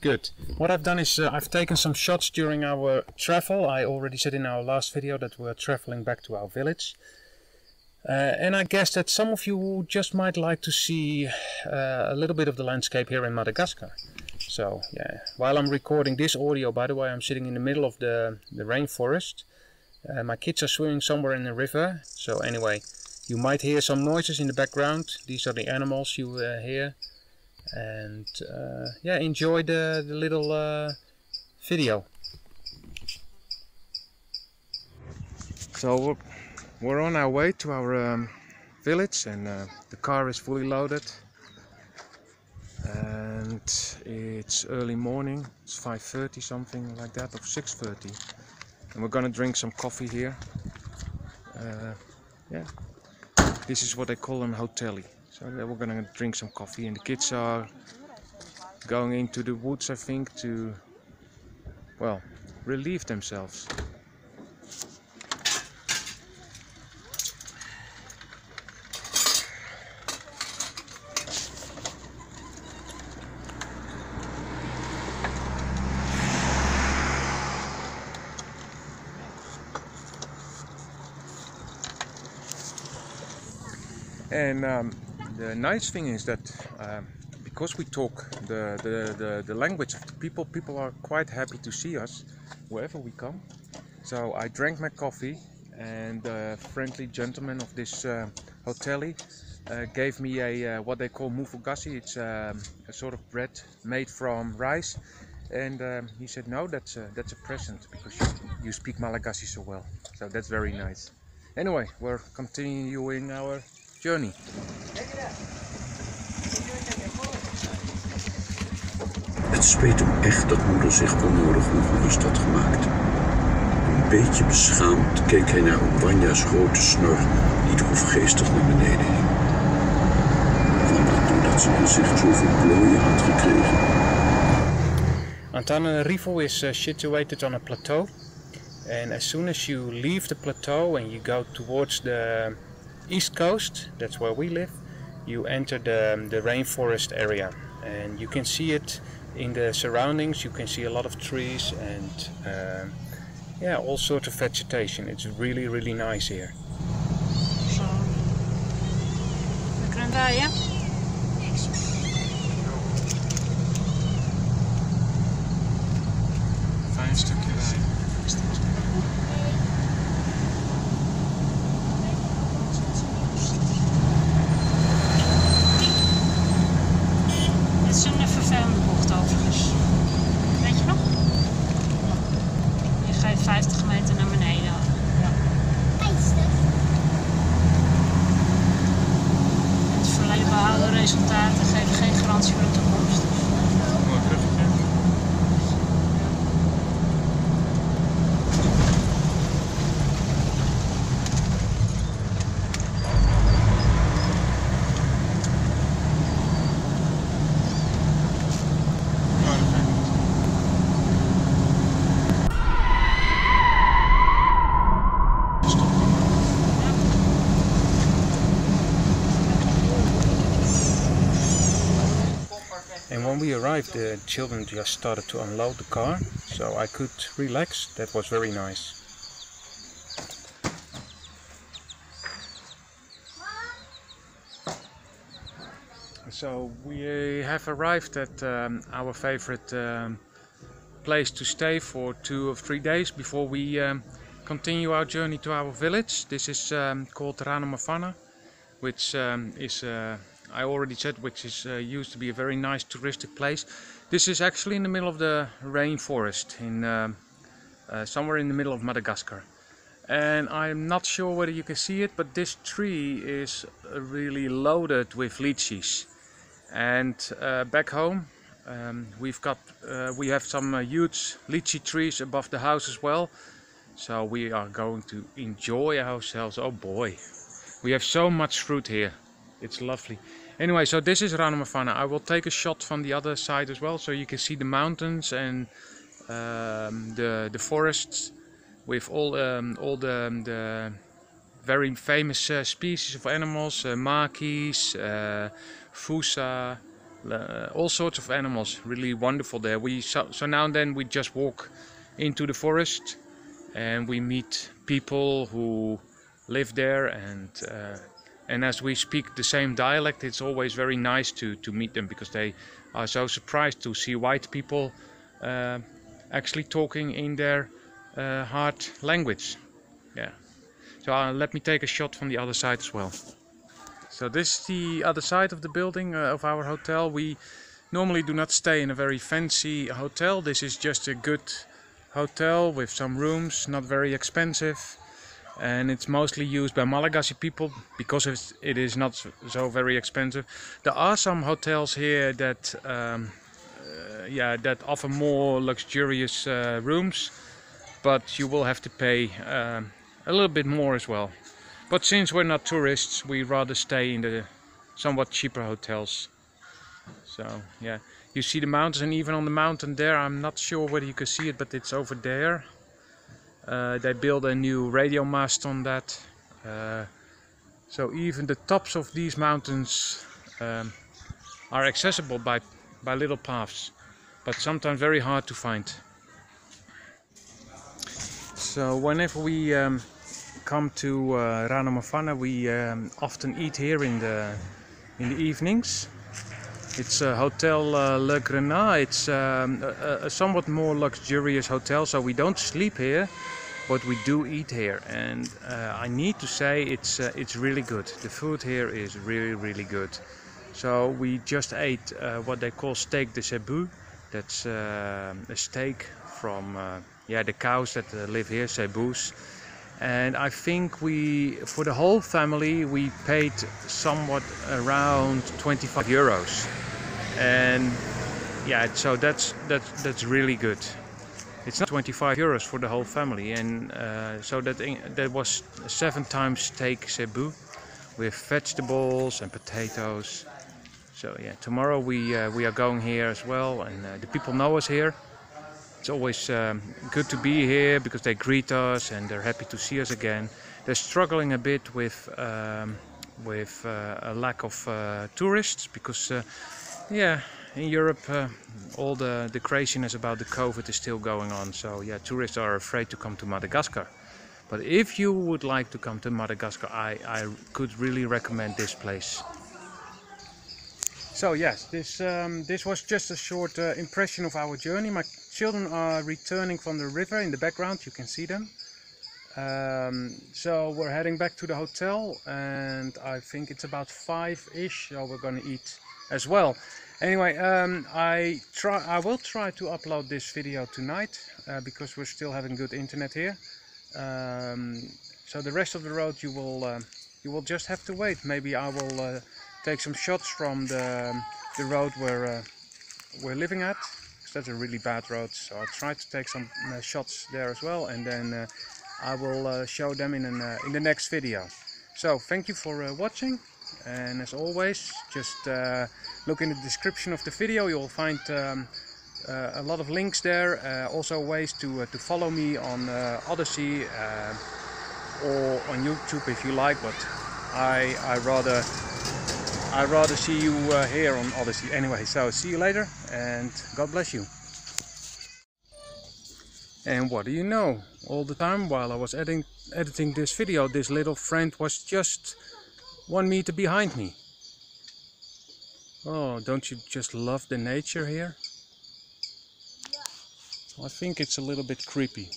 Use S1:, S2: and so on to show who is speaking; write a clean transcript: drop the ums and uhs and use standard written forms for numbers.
S1: Good. What I've done is I've taken some shots during our travel. I already said in our last video that we're traveling back to our village. And I guess that some of you just might like to see a little bit of the landscape here in Madagascar. So yeah, while I'm recording this audio, by the way, I'm sitting in the middle of the rainforest. My kids are swimming somewhere in the river. So anyway, you might hear some noises in the background. These are the animals you hear. And yeah, enjoy the little video. So we're on our way to our village, and the car is fully loaded. And it's early morning. It's 5:30, something like that, or 6:30. And we're gonna drink some coffee here. Yeah, this is what they call an hotelly. So we're gonna drink some coffee, and the kids are going into the woods, I think, to, well, relieve themselves. And the nice thing is that because we talk the language of the people, people are quite happy to see us wherever we come. So I drank my coffee, and the friendly gentleman of this hotelly gave me a what they call mufugasi. It's a sort of bread made from rice, and he said, no, that's a present because you speak Malagasy so well. So that's very nice. Anyway, we're continuing our journey.
S2: Het spijt hem echt dat moeder zich onnodig ongerust had gemaakt. Een beetje beschaamd keek hij naar Obanja's grote snor die droefgeestig naar beneden hing. Kwam dat doordat zijn gezicht zoveel plooien had gekregen?
S1: Antananarivo is situated on a plateau, and as soon as you leave the plateau and you go towards the east coast, that's where we live, you enter the rainforest area, and you can see it in the surroundings. You can see a lot of trees and yeah, all sorts of vegetation. It's really, really nice here.
S3: Zo. We kunnen rijden.
S1: Fijn stukje rijden.
S3: Dit is een vervelende bocht overigens. Weet je nog? Je gaat 50 meter naar beneden. Ja. Het verleden behouden resultaten geven geen garantie voor de toekomst.
S1: Mooi bruggetje. And when we arrived, the children just started to unload the car, so I could relax. That was very nice. So we have arrived at our favorite place to stay for 2 or 3 days before we continue our journey to our village. This is called Ranomafana, which is I already said, which is used to be a very nice touristic place. This is actually in the middle of the rainforest, in somewhere in the middle of Madagascar. And I'm not sure whether you can see it, but this tree is really loaded with lychees. And back home we have some huge lychee trees above the house as well. So we are going to enjoy ourselves. Oh boy, we have so much fruit here. It's lovely. Anyway, so this is Ranomafana. I will take a shot from the other side as well, so you can see the mountains and the forests with all the very famous species of animals, makis, fusa, all sorts of animals, really wonderful there. So now and then we just walk into the forest and we meet people who live there, and as we speak the same dialect, it's always very nice to meet them, because they are so surprised to see white people actually talking in their hard language. Yeah. So let me take a shot from the other side as well. So this is the other side of the building of our hotel. We normally do not stay in a very fancy hotel. This is just a good hotel with some rooms, not very expensive, and it's mostly used by Malagasy people because it is not so very expensive. There are some hotels here that that offer more luxurious rooms, but you will have to pay a little bit more as well. But since we're not tourists, we rather stay in the somewhat cheaper hotels. So yeah, you see the mountains, and even on the mountain there, I'm not sure whether you can see it, but it's over there. They built a new radio mast on that. So even the tops of these mountains are accessible by little paths, but sometimes very hard to find. So whenever we come to Ranomafana, we often eat here in the evenings. It's a Hotel Le Grenat. It's a somewhat more luxurious hotel, so we don't sleep here, but we do eat here, and I need to say it's really good. The food here is really good. So we just ate what they call steak de cebu. That's a steak from the cows that live here, cebus. And I think for the whole family, we paid somewhat around 25 euros. And yeah, so that's really good. It's not 25 euros for the whole family, and so that was 7 times steak cebu with vegetables and potatoes. So yeah, tomorrow we are going here as well, and the people know us here. It's always good to be here because they greet us and they're happy to see us again. They're struggling a bit with a lack of tourists because in Europe all the craziness about the COVID is still going on. So yeah, tourists are afraid to come to Madagascar. But if you would like to come to Madagascar, I could really recommend this place. So yes, this was just a short impression of our journey. My children are returning from the river in the background, you can see them. So we're heading back to the hotel, and I think it's about 5-ish, so we're gonna eat as well. Anyway, I will try to upload this video tonight because we're still having good internet here. So the rest of the road you will just have to wait. Maybe I will take some shots from the road where we're living at, because that's a really bad road. So I'll try to take some shots there as well, and then I will show them in the next video. So thank you for watching, and as always, just look in the description of the video. You'll find a lot of links there, also ways to follow me on Odysee or on YouTube if you like, but I rather see you here on Odysee. Anyway, so see you later, and God bless you. And what do you know? All the time while I was editing this video, this little friend was just 1 meter behind me. Oh, don't you just love the nature here? I think it's a little bit creepy.